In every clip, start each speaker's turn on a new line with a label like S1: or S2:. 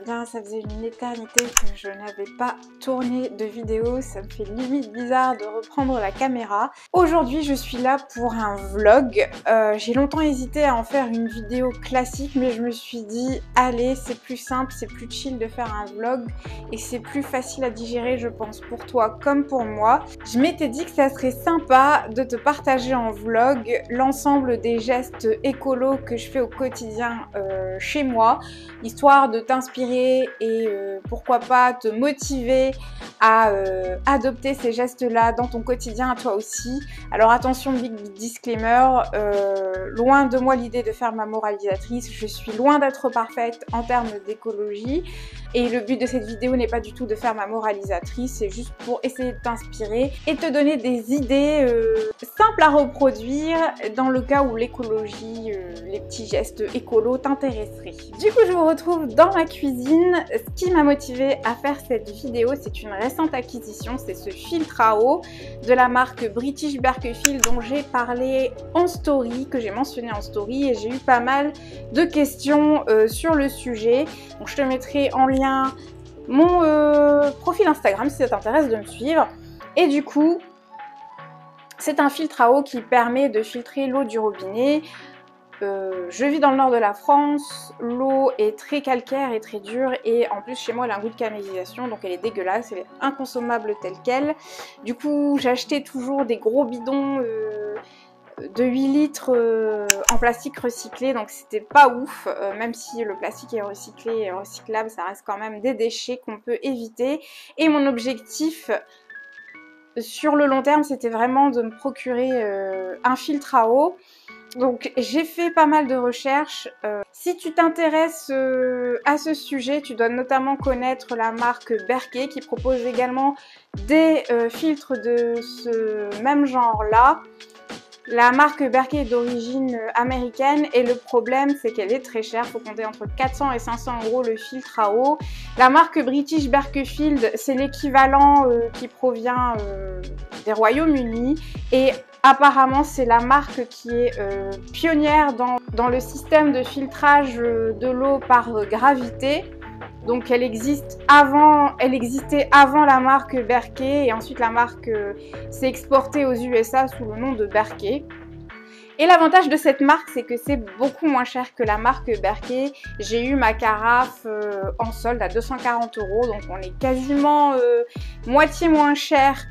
S1: bien, ça faisait une éternité que je n'avais pas tourné de vidéo, ça me fait limite bizarre de reprendre la caméra. Aujourd'hui je suis là pour un vlog, j'ai longtemps hésité à en faire une vidéo classique mais je me suis dit allez c'est plus simple, c'est plus chill de faire un vlog et c'est plus facile à digérer je pense pour toi comme pour moi. Je m'étais dit que ça serait sympa de te partager en vlog l'ensemble des gestes écolos que je fais au quotidien chez moi, histoire de t'inspirer et pourquoi pas te motiver à adopter ces gestes-là dans ton quotidien à toi aussi. Alors attention, big disclaimer, loin de moi l'idée de faire ma moralisatrice, je suis loin d'être parfaite en termes d'écologie et le but de cette vidéo n'est pas du tout de faire ma moralisatrice, c'est juste pour essayer de t'inspirer et te donner des idées simples à reproduire dans le cas où l'écologie, les petits gestes écolos t'intéresseraient. Du coup je vous retrouve dans ma cuisine. Ce qui m'a motivée à faire cette vidéo, c'est une récente acquisition, c'est ce filtre à eau de la marque British Berkefield dont j'ai parlé en story, que j'ai mentionné en story et j'ai eu pas mal de questions sur le sujet. Donc je te mettrai en lien mon profil Instagram si ça t'intéresse de me suivre. Et du coup, c'est un filtre à eau qui permet de filtrer l'eau du robinet. Je vis dans le nord de la France, l'eau est très calcaire et très dure et en plus chez moi elle a un goût de canalisation donc elle est dégueulasse, elle est inconsommable telle quelle. Du coup j'ai acheté toujours des gros bidons de 8 litres en plastique recyclé, donc c'était pas ouf, même si le plastique est recyclé et recyclable, ça reste quand même des déchets qu'on peut éviter. Et mon objectif sur le long terme c'était vraiment de me procurer un filtre à eau. Donc j'ai fait pas mal de recherches. Si tu t'intéresses à ce sujet, tu dois notamment connaître la marque Berkey qui propose également des filtres de ce même genre là. La marque Berkey est d'origine américaine et le problème c'est qu'elle est très chère, il faut compter entre 400 et 500 € le filtre à eau. La marque British Berkefield c'est l'équivalent qui provient des Royaumes-Unis et apparemment c'est la marque qui est pionnière dans le système de filtrage de l'eau par gravité. Donc elle existait avant la marque Berkey et ensuite la marque s'est exportée aux USA sous le nom de Berkey. Et l'avantage de cette marque, c'est que c'est beaucoup moins cher que la marque Berkey. J'ai eu ma carafe en solde à 240 €, donc on est quasiment moitié moins cher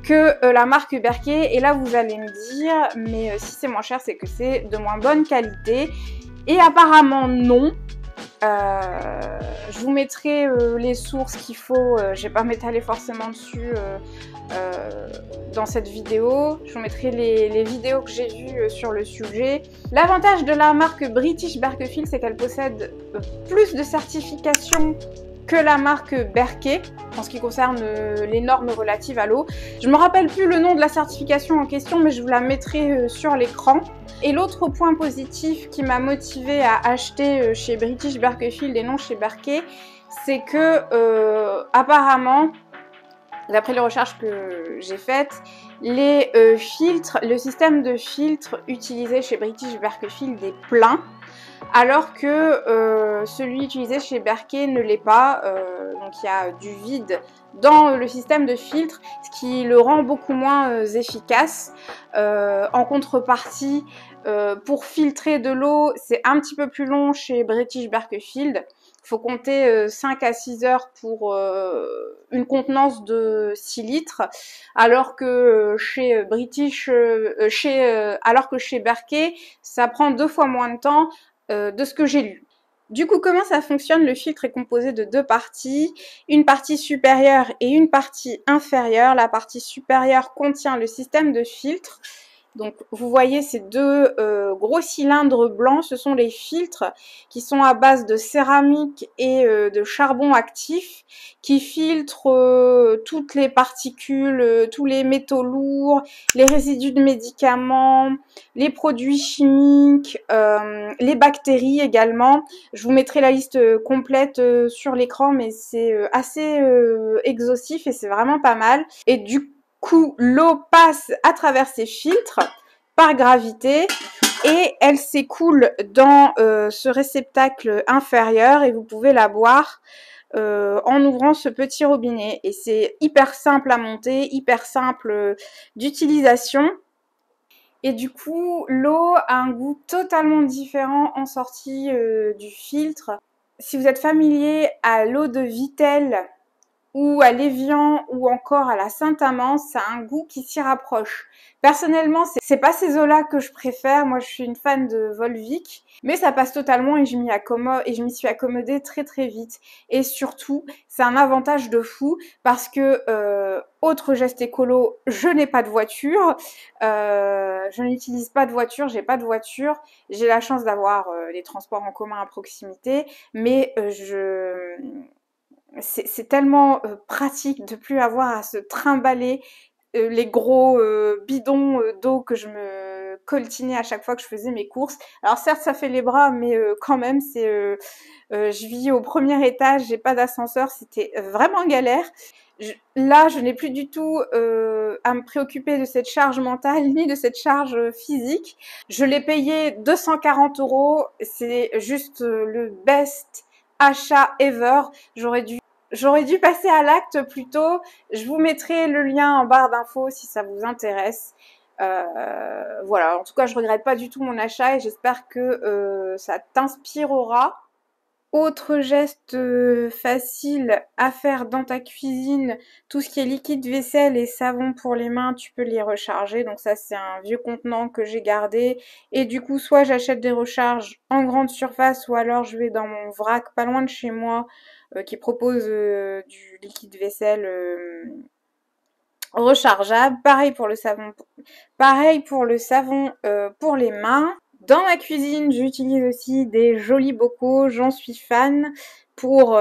S1: que la marque Berkey. Et là vous allez me dire, mais si c'est moins cher, c'est que c'est de moins bonne qualité. Et apparemment non. Je vous mettrai les sources qu'il faut, je vais pas m'étaler forcément dessus dans cette vidéo. Je vous mettrai les vidéos que j'ai vues sur le sujet. L'avantage de la marque British Berkefield, c'est qu'elle possède plus de certifications que la marque Berkey en ce qui concerne les normes relatives à l'eau. Je me rappelle plus le nom de la certification en question, mais je vous la mettrai sur l'écran. Et l'autre point positif qui m'a motivée à acheter chez British Berkefield et non chez Berkey, c'est que apparemment, d'après les recherches que j'ai faites, les filtres, le système de filtre utilisé chez British Berkefield est plein, alors que celui utilisé chez Berkey ne l'est pas, donc il y a du vide dans le système de filtre, ce qui le rend beaucoup moins efficace. En contrepartie, pour filtrer de l'eau, c'est un petit peu plus long chez British Berkefield. Il faut compter 5 à 6 heures pour une contenance de 6 litres, alors que chez Berkey, ça prend 2 fois moins de temps de ce que j'ai lu. Du coup, comment ça fonctionne? Le filtre est composé de deux parties, une partie supérieure et une partie inférieure. La partie supérieure contient le système de filtre. Donc vous voyez ces deux gros cylindres blancs, ce sont les filtres qui sont à base de céramique et de charbon actif qui filtrent toutes les particules, tous les métaux lourds, les résidus de médicaments, les produits chimiques, les bactéries également. Je vous mettrai la liste complète sur l'écran, mais c'est assez exhaustif et c'est vraiment pas mal. Et du coup, l'eau passe à travers ces filtres par gravité et elle s'écoule dans ce réceptacle inférieur et vous pouvez la boire en ouvrant ce petit robinet. Et c'est hyper simple à monter, hyper simple d'utilisation. Et du coup, l'eau a un goût totalement différent en sortie du filtre. Si vous êtes familier à l'eau de Vittel ou à l'Évian ou encore à la Saint-Amand, ça a un goût qui s'y rapproche. Personnellement, c'est pas ces eaux-là que je préfère. Moi, je suis une fan de Volvic, mais ça passe totalement et je m'y suis accommodée très très vite. Et surtout, c'est un avantage de fou parce que autre geste écolo, je n'ai pas de voiture, je n'utilise pas de voiture, j'ai pas de voiture. J'ai la chance d'avoir les transports en commun à proximité, mais c'est tellement pratique de plus avoir à se trimballer les gros bidons d'eau que je me coltinais à chaque fois que je faisais mes courses. Alors certes, ça fait les bras, mais quand même, je vis au premier étage, j'ai pas d'ascenseur, c'était vraiment galère. Là, je n'ai plus du tout à me préoccuper de cette charge mentale ni de cette charge physique. Je l'ai payé 240 €, c'est juste le best achat ever. J'aurais dû passer à l'acte plus tôt. Je vous mettrai le lien en barre d'infos si ça vous intéresse. Voilà, en tout cas, je regrette pas du tout mon achat et j'espère que ça t'inspirera. Autre geste facile à faire dans ta cuisine, tout ce qui est liquide vaisselle et savon pour les mains, tu peux les recharger. Donc ça, c'est un vieux contenant que j'ai gardé. Et du coup, soit j'achète des recharges en grande surface ou alors je vais dans mon vrac pas loin de chez moi qui propose du liquide vaisselle rechargeable. Pareil pour le savon pour les mains. Dans ma cuisine, j'utilise aussi des jolis bocaux, j'en suis fan, pour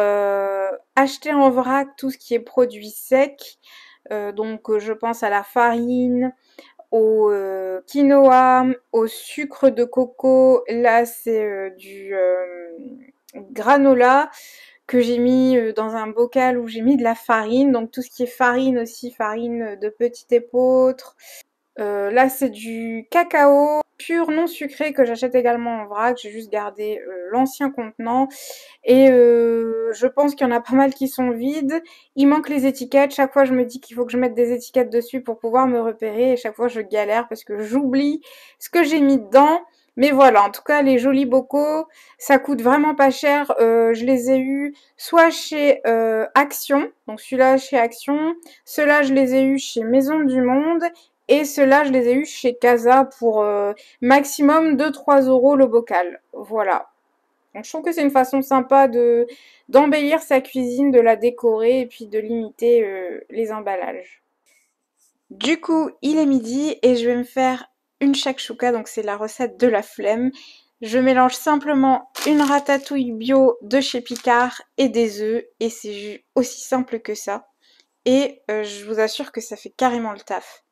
S1: acheter en vrac tout ce qui est produits secs. Donc je pense à la farine, au quinoa, au sucre de coco. Là, c'est du granola que j'ai mis dans un bocal où j'ai mis de la farine. Donc tout ce qui est farine aussi, farine de petit épeautre. Là, c'est du cacao pur non sucré que j'achète également en vrac. J'ai juste gardé l'ancien contenant. Et je pense qu'il y en a pas mal qui sont vides. Il manque les étiquettes. Chaque fois, je me dis qu'il faut que je mette des étiquettes dessus pour pouvoir me repérer. Et chaque fois, je galère parce que j'oublie ce que j'ai mis dedans. Mais voilà, en tout cas, les jolis bocaux, ça coûte vraiment pas cher. Je les ai eus soit chez Action. Donc celui-là chez Action. Ceux-là, je les ai eus chez Maison du Monde. Et ceux-là, je les ai eus chez Casa pour maximum 2-3 € le bocal. Voilà. Donc, je trouve que c'est une façon sympa d'embellir sa cuisine, de la décorer et puis de limiter les emballages. Du coup, il est midi et je vais me faire une shakshuka, donc c'est la recette de la flemme. Je mélange simplement une ratatouille bio de chez Picard et des œufs et c'est aussi simple que ça. Et je vous assure que ça fait carrément le taf.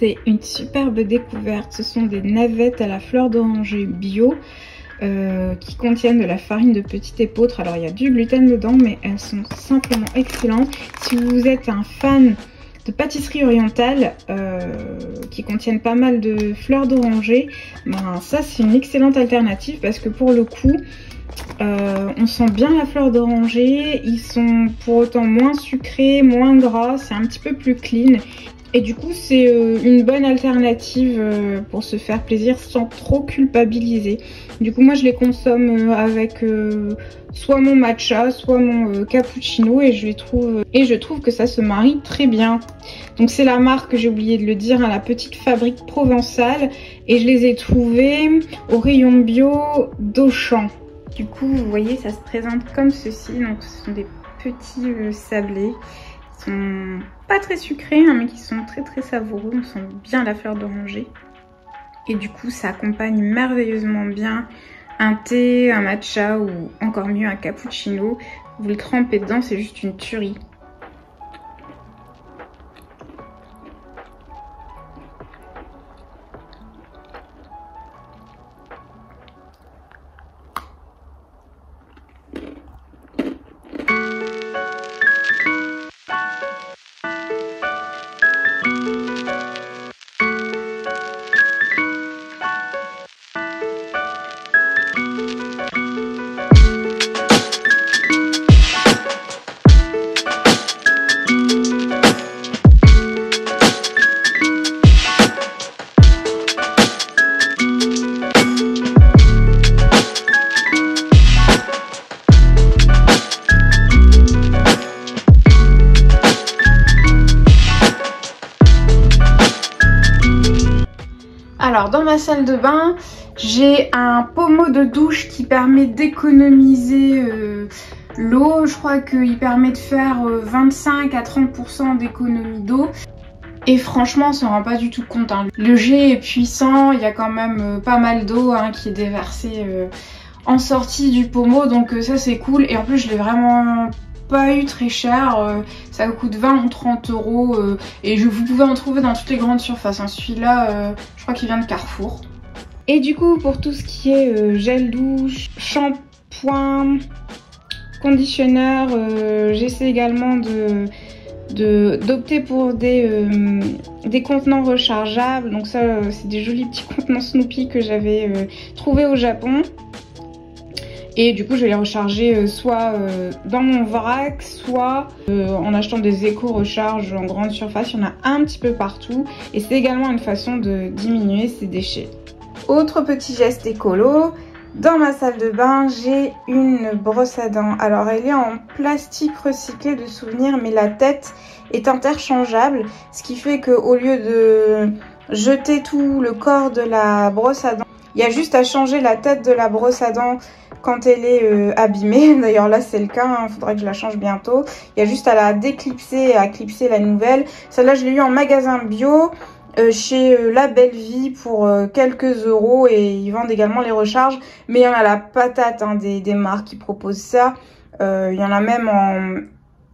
S1: c'est une superbe découverte. Ce sont des navettes à la fleur d'oranger bio qui contiennent de la farine de petit épeautre. Alors il y a du gluten dedans, mais elles sont simplement excellentes. Si vous êtes un fan de pâtisserie orientale qui contiennent pas mal de fleurs d'oranger, ben ça c'est une excellente alternative parce que pour le coup on sent bien la fleur d'oranger. Ils sont pour autant moins sucrés, moins gras, c'est un petit peu plus clean. Et du coup c'est une bonne alternative pour se faire plaisir sans trop culpabiliser. Du coup moi je les consomme avec soit mon matcha, soit mon cappuccino et je trouve que ça se marie très bien. Donc c'est la marque, j'ai oublié de le dire, hein, la petite fabrique provençale, et je les ai trouvés au rayon bio d'Auchan. Du coup vous voyez ça se présente comme ceci, donc ce sont des petits sablés. Qui sont pas très sucrés hein, mais qui sont très savoureux, on sent bien la fleur d'oranger. Et du coup ça accompagne merveilleusement bien un thé, un matcha ou encore mieux un cappuccino. Vous le trempez dedans, c'est juste une tuerie. Alors dans ma salle de bain, j'ai un pommeau de douche qui permet d'économiser l'eau. Je crois qu'il permet de faire 25 à 30% d'économie d'eau. Et franchement on s'en rend pas du tout compte, hein. Le jet est puissant, il y a quand même pas mal d'eau hein, qui est déversée en sortie du pommeau. Donc ça c'est cool. Et en plus je l'ai vraiment pas eu très cher, ça coûte 20 ou 30 euros et vous pouvez en trouver dans toutes les grandes surfaces hein. Celui-là je crois qu'il vient de Carrefour. Et du coup pour tout ce qui est gel douche, shampoing, conditionneur, j'essaie également d'opter pour des contenants rechargeables. Donc ça c'est des jolis petits contenants Snoopy que j'avais trouvé au Japon. Et du coup je vais les recharger soit dans mon vrac, soit en achetant des éco-recharges en grande surface. Il y en a un petit peu partout et c'est également une façon de diminuer ces déchets. Autre petit geste écolo, dans ma salle de bain j'ai une brosse à dents. Alors elle est en plastique recyclé de souvenir, mais la tête est interchangeable, ce qui fait qu'au lieu de jeter tout le corps de la brosse à dents, il y a juste à changer la tête de la brosse à dents quand elle est abîmée. D'ailleurs là c'est le cas, hein, faudrait que je la change bientôt. Il y a juste à la déclipser et à clipser la nouvelle. Celle-là je l'ai eu en magasin bio chez La Belle Vie pour quelques euros, et ils vendent également les recharges. Mais il y en a la patate hein, des marques qui proposent ça. Il y en a même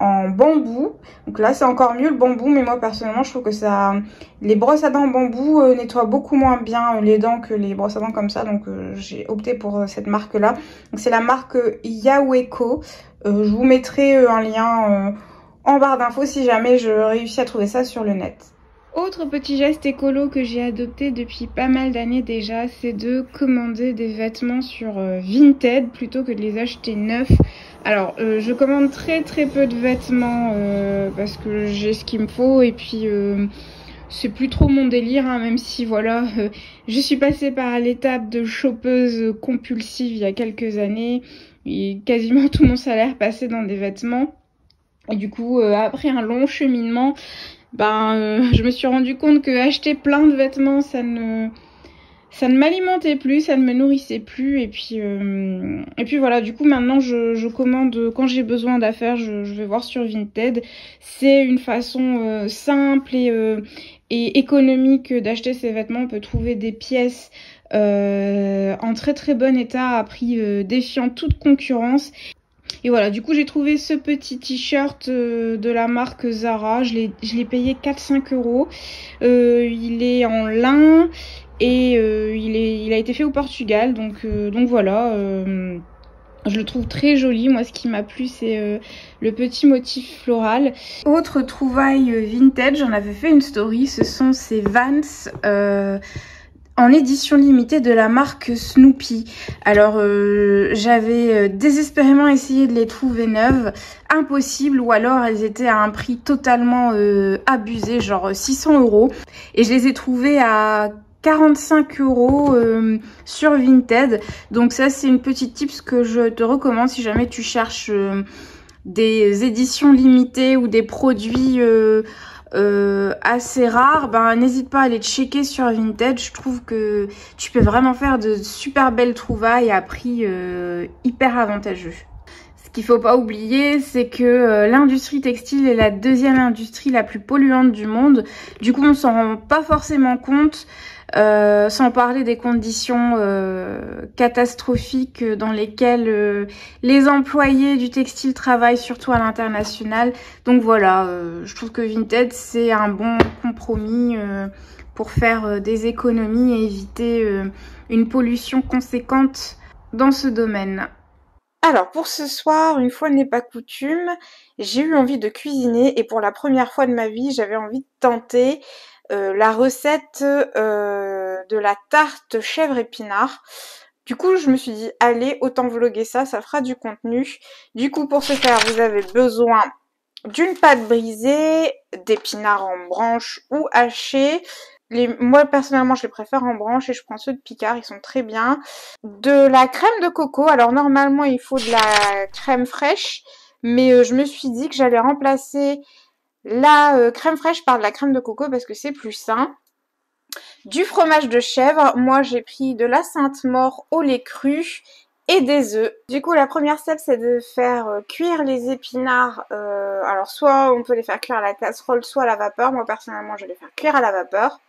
S1: en bambou. Donc là c'est encore mieux le bambou, mais moi personnellement je trouve que ça, les brosses à dents en bambou nettoient beaucoup moins bien les dents que les brosses à dents comme ça. Donc j'ai opté pour cette marque là. Donc c'est la marque Yaweko. Je vous mettrai un lien en barre d'infos si jamais je réussis à trouver ça sur le net. Autre petit geste écolo que j'ai adopté depuis pas mal d'années déjà, c'est de commander des vêtements sur Vinted plutôt que de les acheter neufs. Alors je commande très peu de vêtements parce que j'ai ce qu'il me faut, et puis c'est plus trop mon délire hein, même si voilà je suis passée par l'étape de shoppeuse compulsive il y a quelques années et quasiment tout mon salaire passait dans des vêtements. Et du coup après un long cheminement, je me suis rendu compte que acheter plein de vêtements ça ne m'alimentait plus, ça ne me nourrissait plus, et puis voilà. Du coup maintenant je commande quand j'ai besoin d'affaires, je vais voir sur Vinted. C'est une façon simple et économique d'acheter ces vêtements. On peut trouver des pièces en très bon état à prix défiant toute concurrence. Et voilà, du coup j'ai trouvé ce petit t-shirt de la marque Zara, je l'ai payé 4-5 euros. Il est en lin et il a été fait au Portugal, donc voilà. Je le trouve très joli. Moi, ce qui m'a plu, c'est le petit motif floral. Autre trouvaille vintage, j'en avais fait une story, ce sont ces Vans en édition limitée de la marque Snoopy. Alors j'avais désespérément essayé de les trouver neuves, impossible, ou alors elles étaient à un prix totalement abusé, genre 600 euros. Et je les ai trouvées à 45 euros sur Vinted. Donc ça, c'est une petite tips que je te recommande si jamais tu cherches des éditions limitées ou des produits assez rares. Ben n'hésite pas à aller checker sur Vinted. Je trouve que tu peux vraiment faire de super belles trouvailles à prix hyper avantageux. Ce qu'il faut pas oublier, c'est que l'industrie textile est la deuxième industrie la plus polluante du monde. Du coup, on s'en rend pas forcément compte. Sans parler des conditions catastrophiques dans lesquelles les employés du textile travaillent, surtout à l'international. Donc voilà, je trouve que Vinted, c'est un bon compromis pour faire des économies et éviter une pollution conséquente dans ce domaine. Alors pour ce soir, une fois n'est pas coutume, j'ai eu envie de cuisiner et pour la première fois de ma vie, j'avais envie de tenter la recette de la tarte chèvre épinard. Du coup, je me suis dit, allez, autant vlogger ça, ça fera du contenu. Du coup, pour ce faire, vous avez besoin d'une pâte brisée, d'épinards en branches ou hachés. Moi, personnellement, je les préfère en branches et je prends ceux de Picard, ils sont très bien. De la crème de coco. Alors, normalement, il faut de la crème fraîche, mais je me suis dit que j'allais remplacer la crème fraîche par de la crème de coco parce que c'est plus sain. Du fromage de chèvre, moi j'ai pris de la Sainte-Maure au lait cru et des œufs. Du coup la première step c'est de faire cuire les épinards. Alors soit on peut les faire cuire à la casserole, soit à la vapeur. Moi personnellement je vais les faire cuire à la vapeur.